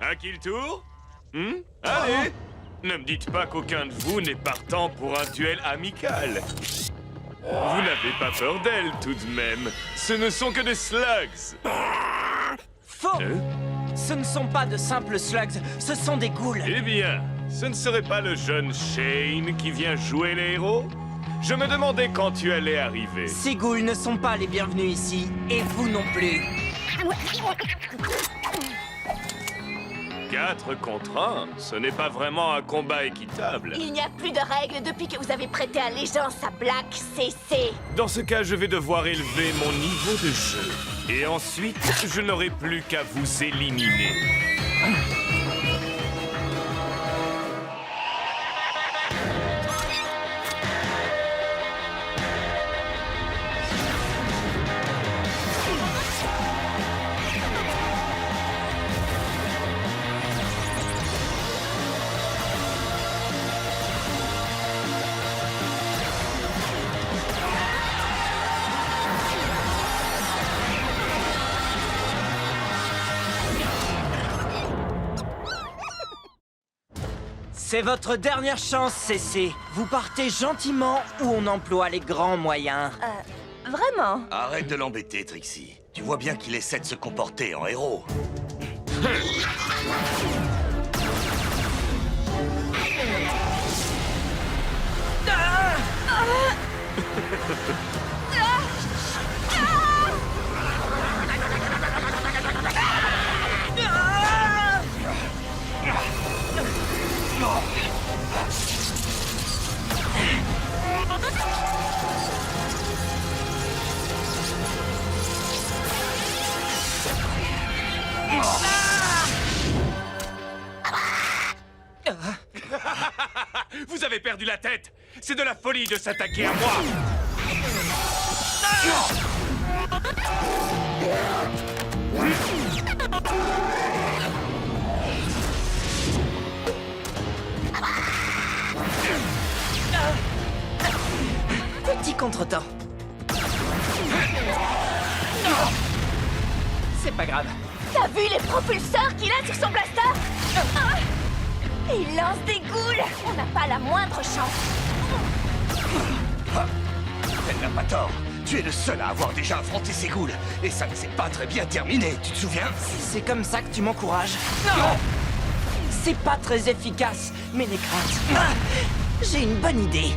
À qui le tour? Allez! Ne me dites pas qu'aucun de vous n'est partant pour un duel amical. Vous n'avez pas peur d'elle, tout de même. Ce ne sont que des slugs. Faux! Ce ne sont pas de simples slugs, ce sont des ghouls. Eh bien, ce ne serait pas le jeune Shane qui vient jouer les héros? Je me demandais quand tu allais arriver. Ces ghouls ne sont pas les bienvenus ici, et vous non plus. 4 contre 1, ce n'est pas vraiment un combat équitable. Il n'y a plus de règles depuis que vous avez prêté allégeance à Black CC. Dans ce cas, je vais devoir élever mon niveau de jeu. Et ensuite, je n'aurai plus qu'à vous éliminer. C'est votre dernière chance, CC. Vous partez gentiment ou on emploie les grands moyens. Vraiment? Arrête de l'embêter, Trixie. Tu vois bien qu'il essaie de se comporter en héros. Vous avez perdu la tête! C'est de la folie de s'attaquer à moi! Petit contretemps. C'est pas grave. T'as vu les propulseurs qu'il a sur son blaster? Il lance des ghouls! On n'a pas la moindre chance. Elle n'a pas tort. Tu es le seul à avoir déjà affronté ces ghouls. Et ça ne s'est pas très bien terminé, tu te souviens? C'est comme ça que tu m'encourages. C'est pas très efficace, mais les craintes. J'ai une bonne idée.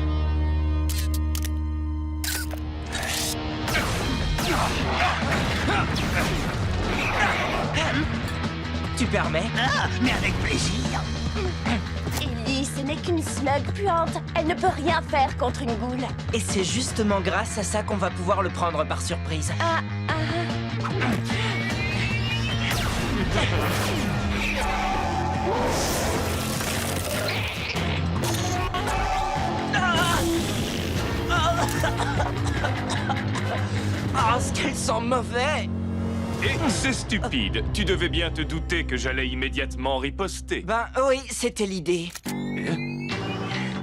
Tu permets? Mais avec plaisir. Ellie, ce n'est qu'une slug puante. Elle ne peut rien faire contre une ghoul. Et c'est justement grâce à ça qu'on va pouvoir le prendre par surprise. Ah, ce qu'elle sent mauvais! Et c'est stupide. Tu devais bien te douter que j'allais immédiatement riposter. Ben oui, c'était l'idée.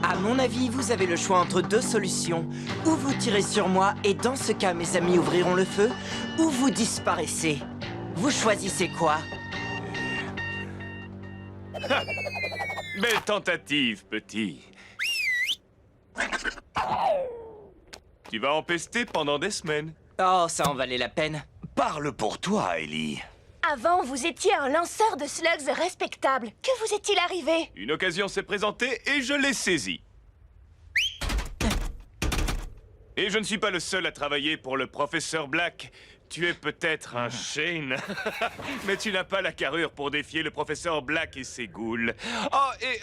À mon avis, vous avez le choix entre deux solutions. Ou vous tirez sur moi, et dans ce cas, mes amis ouvriront le feu, ou vous disparaissez. Vous choisissez quoi? Belle tentative, petit. Tu vas en pester pendant des semaines. Oh, ça en valait la peine. Parle pour toi, Ellie. Avant, vous étiez un lanceur de slugs respectable. Que vous est-il arrivé? Une occasion s'est présentée et je l'ai saisie. Et je ne suis pas le seul à travailler pour le professeur Black. Tu es peut-être un Shane, mais tu n'as pas la carrure pour défier le professeur Black et ses ghouls. Oh, et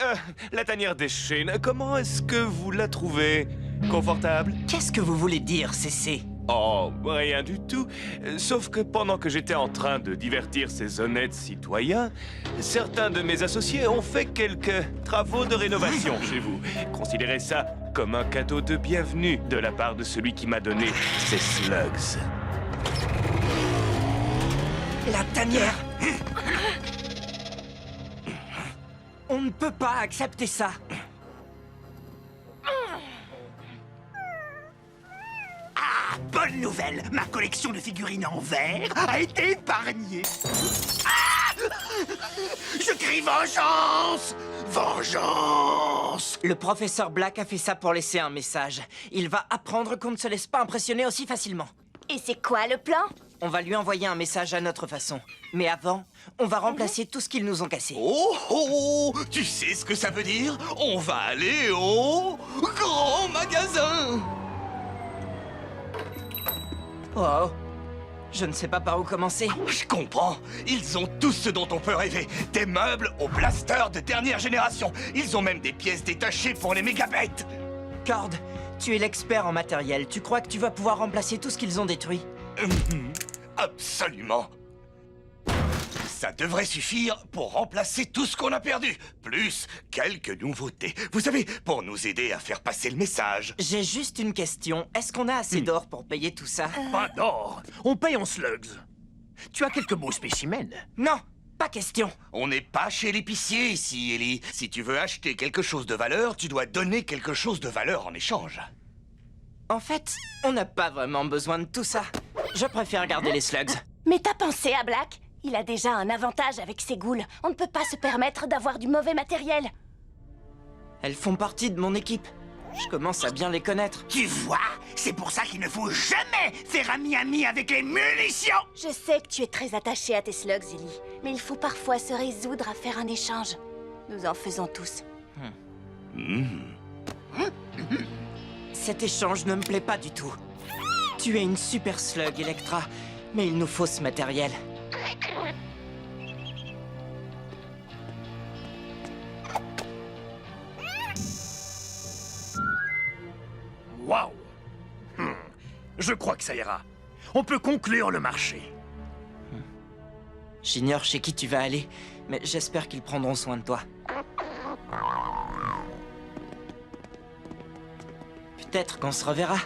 la tanière des Shane, comment est-ce que vous la trouvez? Confortable? Qu'est-ce que vous voulez dire, CC? Oh, rien du tout. Sauf que pendant que j'étais en train de divertir ces honnêtes citoyens, certains de mes associés ont fait quelques travaux de rénovation chez vous. Considérez ça comme un cadeau de bienvenue de la part de celui qui m'a donné ces slugs. La tanière! On ne peut pas accepter ça. Bonne nouvelle, ma collection de figurines en verre a été épargnée. Je crie vengeance! Vengeance! Le professeur Black a fait ça pour laisser un message. Il va apprendre qu'on ne se laisse pas impressionner aussi facilement. Et c'est quoi le plan? On va lui envoyer un message à notre façon. Mais avant, on va remplacer tout ce qu'ils nous ont cassé. Oh, oh, tu sais ce que ça veut dire? On va aller au grand magasin! Oh, je ne sais pas par où commencer. Je comprends. Ils ont tout ce dont on peut rêver. Des meubles au blaster de dernière génération. Ils ont même des pièces détachées pour les mégabêtes. Cord, tu es l'expert en matériel. Tu crois que tu vas pouvoir remplacer tout ce qu'ils ont détruit? Absolument. Ça devrait suffire pour remplacer tout ce qu'on a perdu. Plus quelques nouveautés. Vous savez, pour nous aider à faire passer le message. J'ai juste une question. Est-ce qu'on a assez d'or pour payer tout ça? Pas d'or. On paye en slugs. Tu as quelques beaux spécimens. Non, pas question. On n'est pas chez l'épicier ici, Ellie. Si tu veux acheter quelque chose de valeur, tu dois donner quelque chose de valeur en échange. En fait, on n'a pas vraiment besoin de tout ça. Je préfère garder les slugs. Mais t'as pensé à Black? Il a déjà un avantage avec ses ghouls. On ne peut pas se permettre d'avoir du mauvais matériel. Elles font partie de mon équipe. Je commence à bien les connaître. Tu vois, c'est pour ça qu'il ne faut jamais faire ami-ami avec les munitions. Je sais que tu es très attaché à tes slugs, Ellie. Mais il faut parfois se résoudre à faire un échange. Nous en faisons tous. Cet échange ne me plaît pas du tout. Tu es une super slug, Electra, mais il nous faut ce matériel. Waouh. Je crois que ça ira. On peut conclure le marché. J'ignore chez qui tu vas aller, mais j'espère qu'ils prendront soin de toi. Peut-être qu'on se reverra.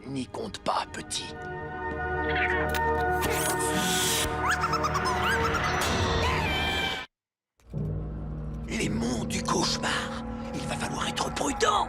N'y compte pas, petit. Les monts du cauchemar. Il va falloir être prudent.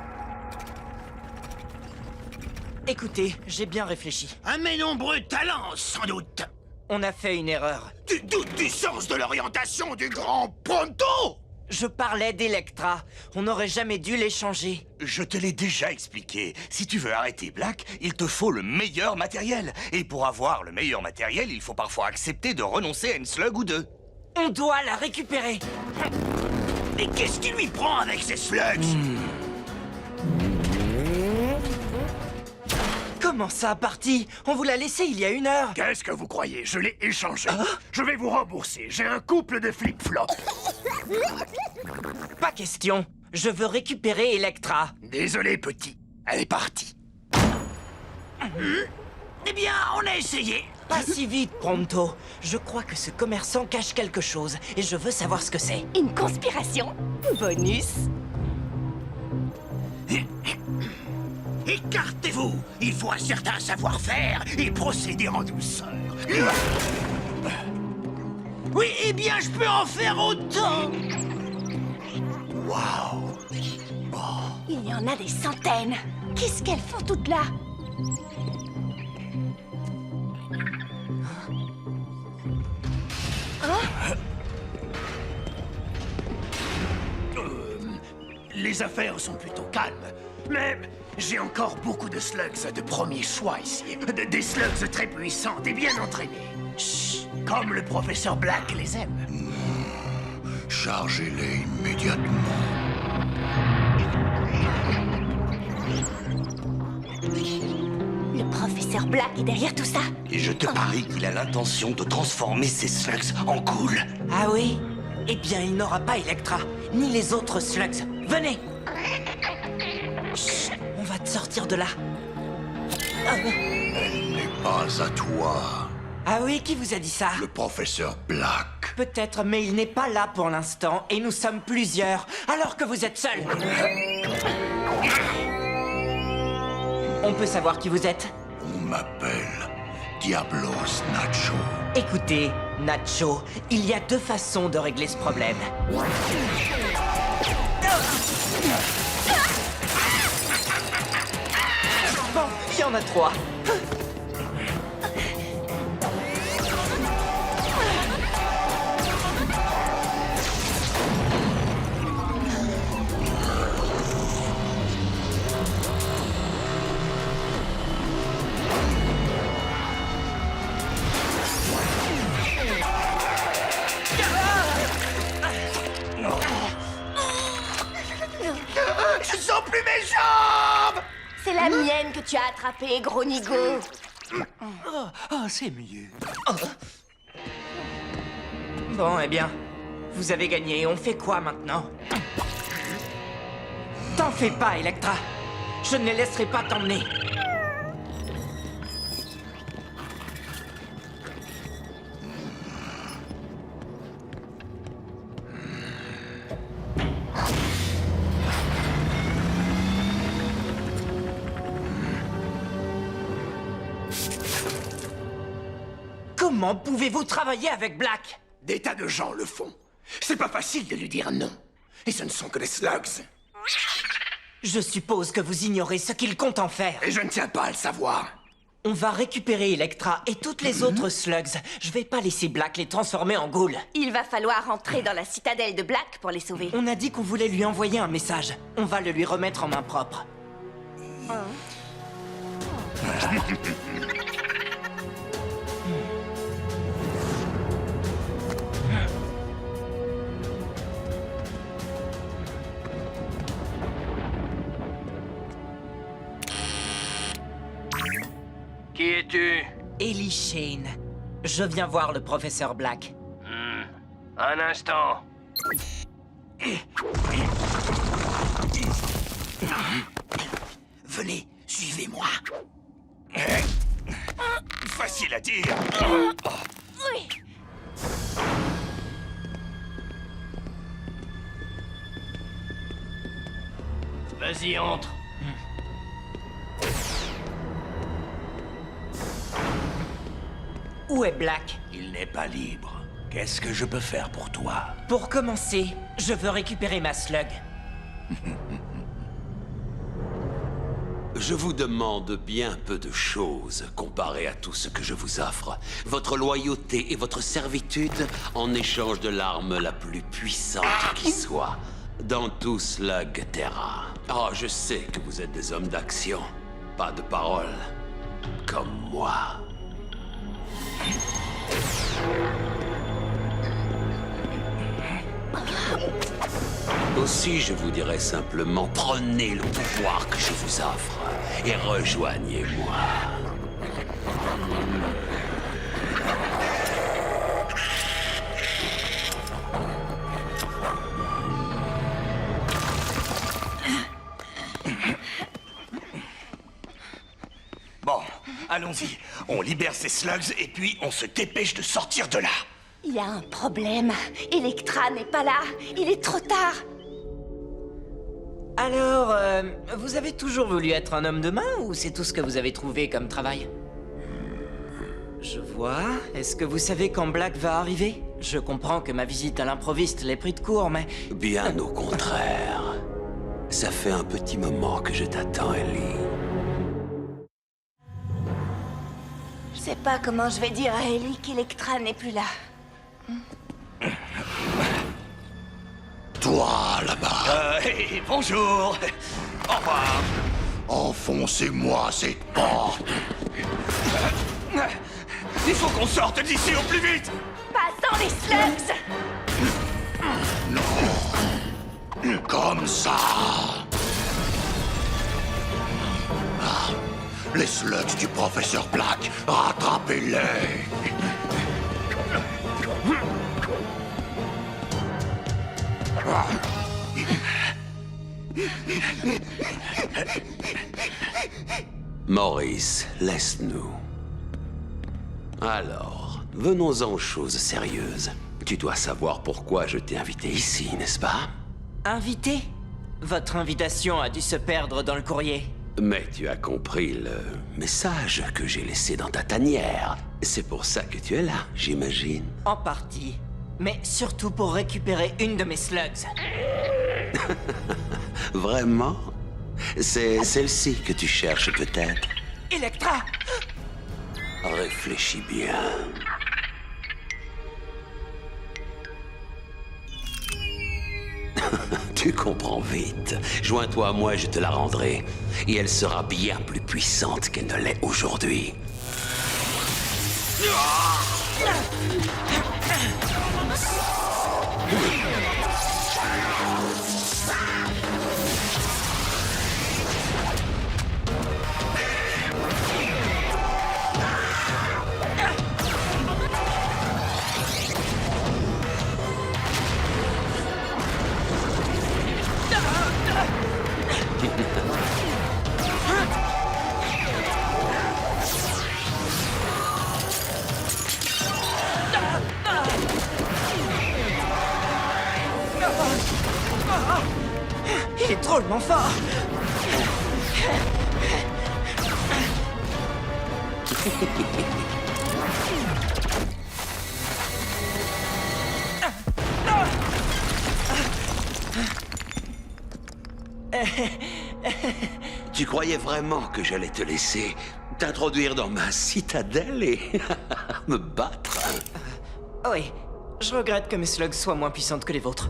Écoutez, j'ai bien réfléchi. Un mes nombreux talents, sans doute. On a fait une erreur. Tu doutes du sens de l'orientation du grand Pronto? Je parlais d'Electra. On n'aurait jamais dû l'échanger. Je te l'ai déjà expliqué. Si tu veux arrêter Black, il te faut le meilleur matériel. Et pour avoir le meilleur matériel, il faut parfois accepter de renoncer à une slug ou deux. On doit la récupérer. Mais qu'est-ce qui lui prend avec ces slugs? Comment ça, parti? On vous l'a laissé il y a 1 heure. Qu'est-ce que vous croyez? Je l'ai échangé. Je vais vous rembourser. J'ai un couple de flip-flops. Pas question. Je veux récupérer Electra. Désolé, petit. Elle est partie. Eh bien, on a essayé. Pas si vite, Pronto. Je crois que ce commerçant cache quelque chose et je veux savoir ce que c'est. Une conspiration? Bonus? Écartez-vous. Il faut un certain savoir-faire et procéder en douceur. Oui, eh bien, je peux en faire autant. Waouh. Il y en a des centaines. Qu'est-ce qu'elles font toutes là? Les affaires sont plutôt calmes. Mais j'ai encore beaucoup de slugs de premier choix ici. Des slugs très puissantes et bien entraînés. Chut, comme le professeur Black les aime. Chargez-les immédiatement. Le professeur Black est derrière tout ça. Et je te parie qu'il a l'intention de transformer ces slugs en ghouls. Ah oui? Eh bien, il n'aura pas Electra, ni les autres slugs. Venez! Chut, on va te sortir de là. Elle n'est pas à toi. Ah oui, qui vous a dit ça? Le professeur Black. Peut-être, mais il n'est pas là pour l'instant, et nous sommes plusieurs, alors que vous êtes seuls. On peut savoir qui vous êtes? On m'appelle Diablos Nacho. Écoutez, Nacho, il y a 2 façons de régler ce problème. Bon, il y en a 3. la mienne que tu as attrapée, gros nigo. C'est mieux. Bon, eh bien, vous avez gagné. On fait quoi maintenant? T'en fais pas, Electra. Je ne les laisserai pas t'emmener. Comment pouvez-vous travailler avec Black? Des tas de gens le font. C'est pas facile de lui dire non. Et ce ne sont que des slugs. Je suppose que vous ignorez ce qu'il compte en faire. Et je ne tiens pas à le savoir. On va récupérer Electra et toutes les autres slugs. Je vais pas laisser Black les transformer en ghouls. Il va falloir entrer dans la citadelle de Black pour les sauver. On a dit qu'on voulait lui envoyer un message. On va le lui remettre en main propre. Qui es-tu? Ellie Shane. Je viens voir le professeur Black. Un instant. Venez, suivez-moi. Facile à dire. Oui. Vas-y, entre. Où est Black? Il n'est pas libre. Qu'est-ce que je peux faire pour toi? Pour commencer, je veux récupérer ma slug. Je vous demande bien peu de choses comparé à tout ce que je vous offre. Votre loyauté et votre servitude en échange de l'arme la plus puissante qui soit dans tout Slug Terra. Oh, je sais que vous êtes des hommes d'action, pas de parole, comme moi. Aussi, je vous dirais simplement, prenez le pouvoir que je vous offre et rejoignez-moi. Bon, allons-y. On libère ces slugs et puis on se dépêche de sortir de là. Il y a un problème. Electra n'est pas là. Il est trop tard. Alors, vous avez toujours voulu être un homme de main ou c'est tout ce que vous avez trouvé comme travail? Je vois. Est-ce que vous savez quand Black va arriver? Je comprends que ma visite à l'improviste l'ait pris de court, mais... Bien au contraire. Ça fait un petit moment que je t'attends, Ellie. Je sais pas comment je vais dire à Ellie qu'Electra n'est plus là. Toi, là-bas, Bonjour. Au revoir. enfoncez-moi cette porte. Il faut qu'on sorte d'ici au plus vite. Pas sans les slugs. Comme ça. Ah, les slugs du professeur Black, rattrapez-les. Maurice, laisse-nous. Alors, venons-en aux choses sérieuses. Tu dois savoir pourquoi je t'ai invité ici, n'est-ce pas? Invité? Votre invitation a dû se perdre dans le courrier. Mais tu as compris le message que j'ai laissé dans ta tanière. C'est pour ça que tu es là, j'imagine. En partie. Mais surtout pour récupérer une de mes slugs. Vraiment? C'est celle-ci que tu cherches peut-être? Electra! Réfléchis bien. Tu comprends vite. Joins-toi à moi et je te la rendrai. Et elle sera bien plus puissante qu'elle ne l'est aujourd'hui. Il est drôlement fort. Tu croyais vraiment que j'allais te laisser t'introduire dans ma citadelle et me battre? Oui, je regrette que mes slugs soient moins puissantes que les vôtres.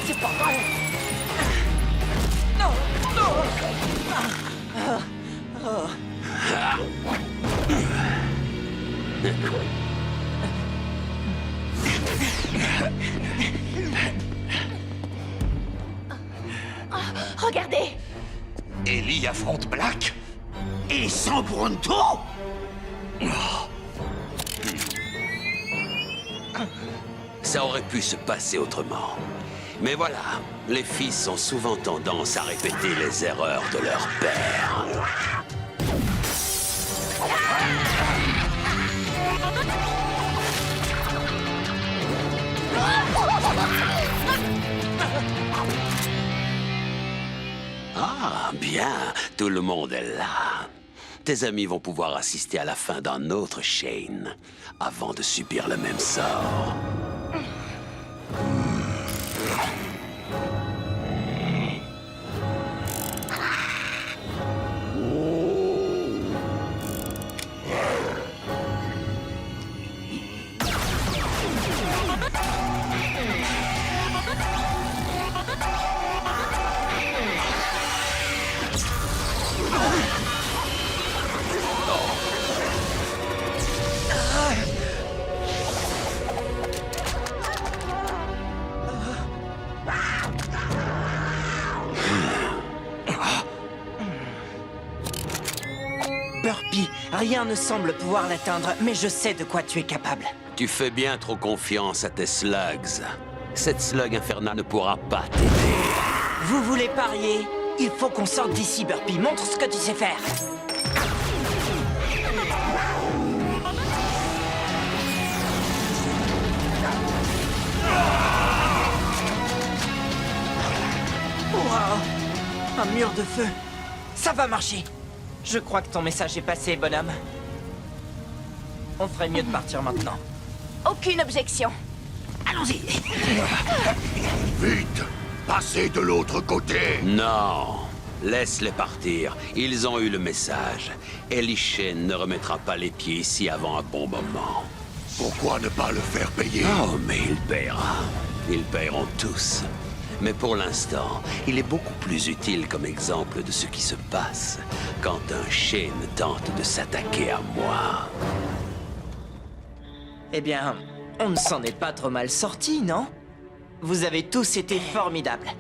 C'est pas vrai. Non, Regardez! Ellie affronte Black? Et sans Bronto? Ça aurait pu se passer autrement. Mais voilà, les fils ont souvent tendance à répéter les erreurs de leur père. Ah, bien, tout le monde est là. Tes amis vont pouvoir assister à la fin d'un autre Shane, avant de subir le même sort. Burpy, rien ne semble pouvoir l'atteindre, mais je sais de quoi tu es capable. Tu fais bien trop confiance à tes slugs. Cette slug infernale ne pourra pas t'aider. Vous voulez parier? Il faut qu'on sorte d'ici, Burpy. Montre ce que tu sais faire. Wow! Un mur de feu. Ça va marcher. Je crois que ton message est passé, bonhomme. On ferait mieux de partir maintenant. Aucune objection. Allons-y. Vite! Passez de l'autre côté! Non, laisse-les partir. Ils ont eu le message. Ellie Shane ne remettra pas les pieds ici avant un bon moment. Pourquoi ne pas le faire payer? Oh, mais il paiera. Ils paieront tous. Mais pour l'instant, il est beaucoup plus utile comme exemple de ce qui se passe quand un Shane tente de s'attaquer à moi. Eh bien, on ne s'en est pas trop mal sortis, non? Vous avez tous été formidables.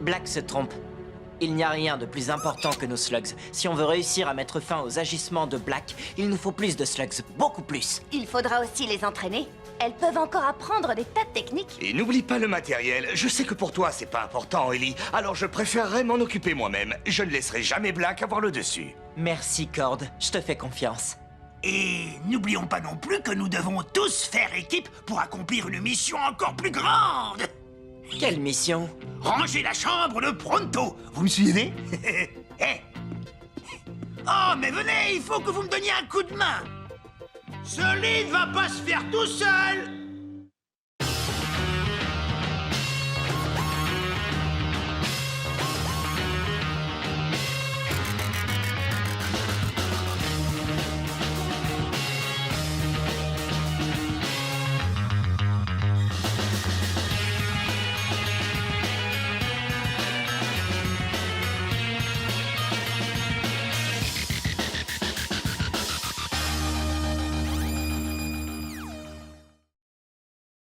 Black se trompe. Il n'y a rien de plus important que nos slugs. Si on veut réussir à mettre fin aux agissements de Black, il nous faut plus de slugs, beaucoup plus. Il faudra aussi les entraîner. Elles peuvent encore apprendre des tas de techniques. Et n'oublie pas le matériel. Je sais que pour toi, c'est pas important, Ellie. Alors je préférerais m'en occuper moi-même. Je ne laisserai jamais Black avoir le dessus. Merci, Cord. Je te fais confiance. Et n'oublions pas non plus que nous devons tous faire équipe pour accomplir une mission encore plus grande. Quelle mission? Ranger la chambre de Pronto. Vous me suivez? Eh. Oh, mais venez, il faut que vous me donniez un coup de main. Ce lit ne va pas se faire tout seul.